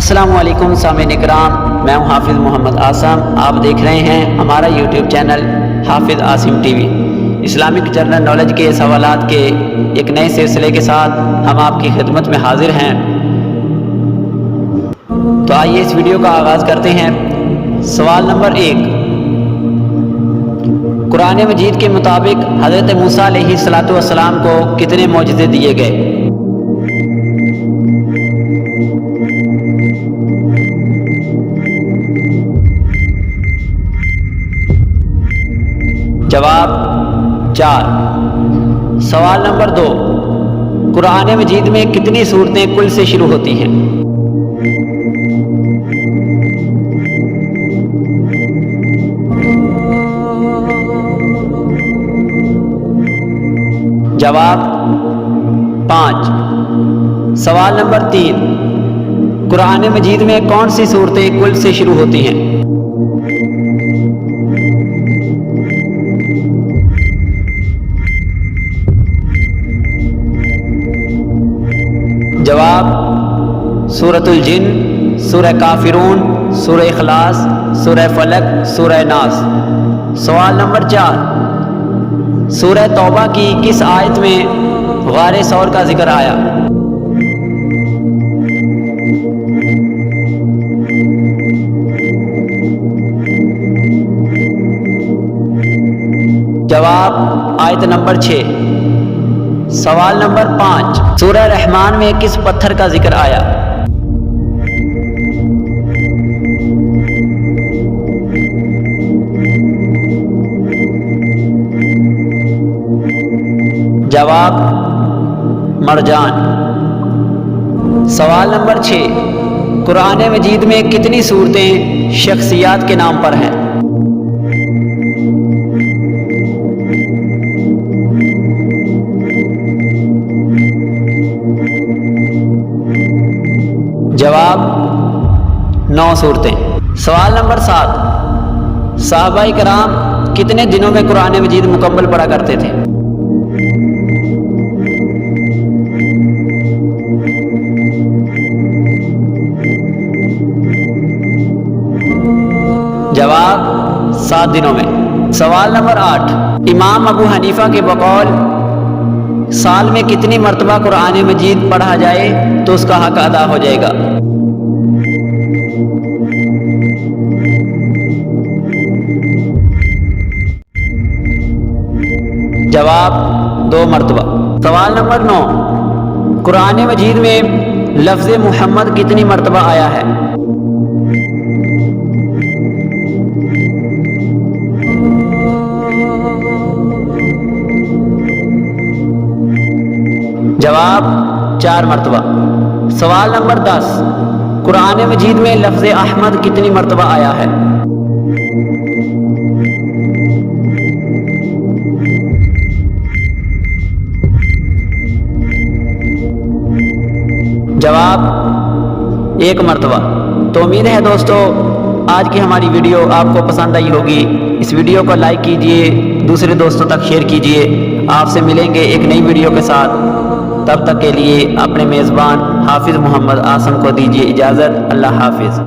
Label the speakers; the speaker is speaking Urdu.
Speaker 1: السلام علیکم سامعین اکرام، میں ہوں حافظ محمد عاصم۔ آپ دیکھ رہے ہیں ہمارا یوٹیوب چینل حافظ Asim T V. Islamic general knowledge کے سوالات کے ایک نئے سلسلے کے ساتھ ہم آپ کی خدمت میں حاضر ہیں۔ تو آئیے اس ویڈیو کا آغاز کرتے ہیں۔ سوال نمبر 1، قرآن مجید کے مطابق حضرت موسیٰ علیہ السلام کو کتنے معجزے دیے گئے؟ جواب 4۔ سوال نمبر 2، قرآن مجید میں کتنی سورتیں کل سے شروع ہوتی ہیں؟ جواب 5۔ سوال نمبر 3، قرآن مجید میں کون سی سورتیں کل سے شروع ہوتی ہیں؟ جواب سورۃ الجن، سورہ کافرون، سورہ اخلاص، سورہ فلق، سورہ ناس۔ سوال نمبر 4، سورہ توبہ کی کس آیت میں غار ثور کا ذکر آیا؟ جواب آیت نمبر 6۔ سوال نمبر 5، سورہ رحمان میں کس پتھر کا ذکر آیا؟ جواب مرجان۔ سوال نمبر 6، قرآن مجید میں کتنی سورتیں شخصیات کے نام پر ہیں؟ جواب 9 صورتیں۔ سوال نمبر 7، صحابہ کرام کتنے دنوں میں قرآن مجید مکمل پڑھا کرتے تھے؟ جواب 7 دنوں میں۔ سوال نمبر 8، امام ابو حنیفہ کے بقول سال میں کتنی مرتبہ قرآن مجید پڑھا جائے تو اس کا حق ادا ہو جائے گا؟ جواب 2 مرتبہ۔ سوال نمبر 9، قرآن مجید میں لفظ محمد کتنی مرتبہ آیا ہے؟ جواب 4 مرتبہ۔ سوال نمبر 10، قرآن مجید میں لفظ احمد کتنی مرتبہ آیا ہے؟ جواب 1 مرتبہ۔ تو امید ہے دوستو آج کی ہماری ویڈیو آپ کو پسند آئی ہوگی۔ اس ویڈیو کو لائک کیجئے، دوسرے دوستوں تک شیئر کیجئے۔ آپ سے ملیں گے ایک نئی ویڈیو کے ساتھ، تب تک کے لیے اپنے میزبان حافظ محمد عاصم کو دیجیے اجازت۔ اللہ حافظ۔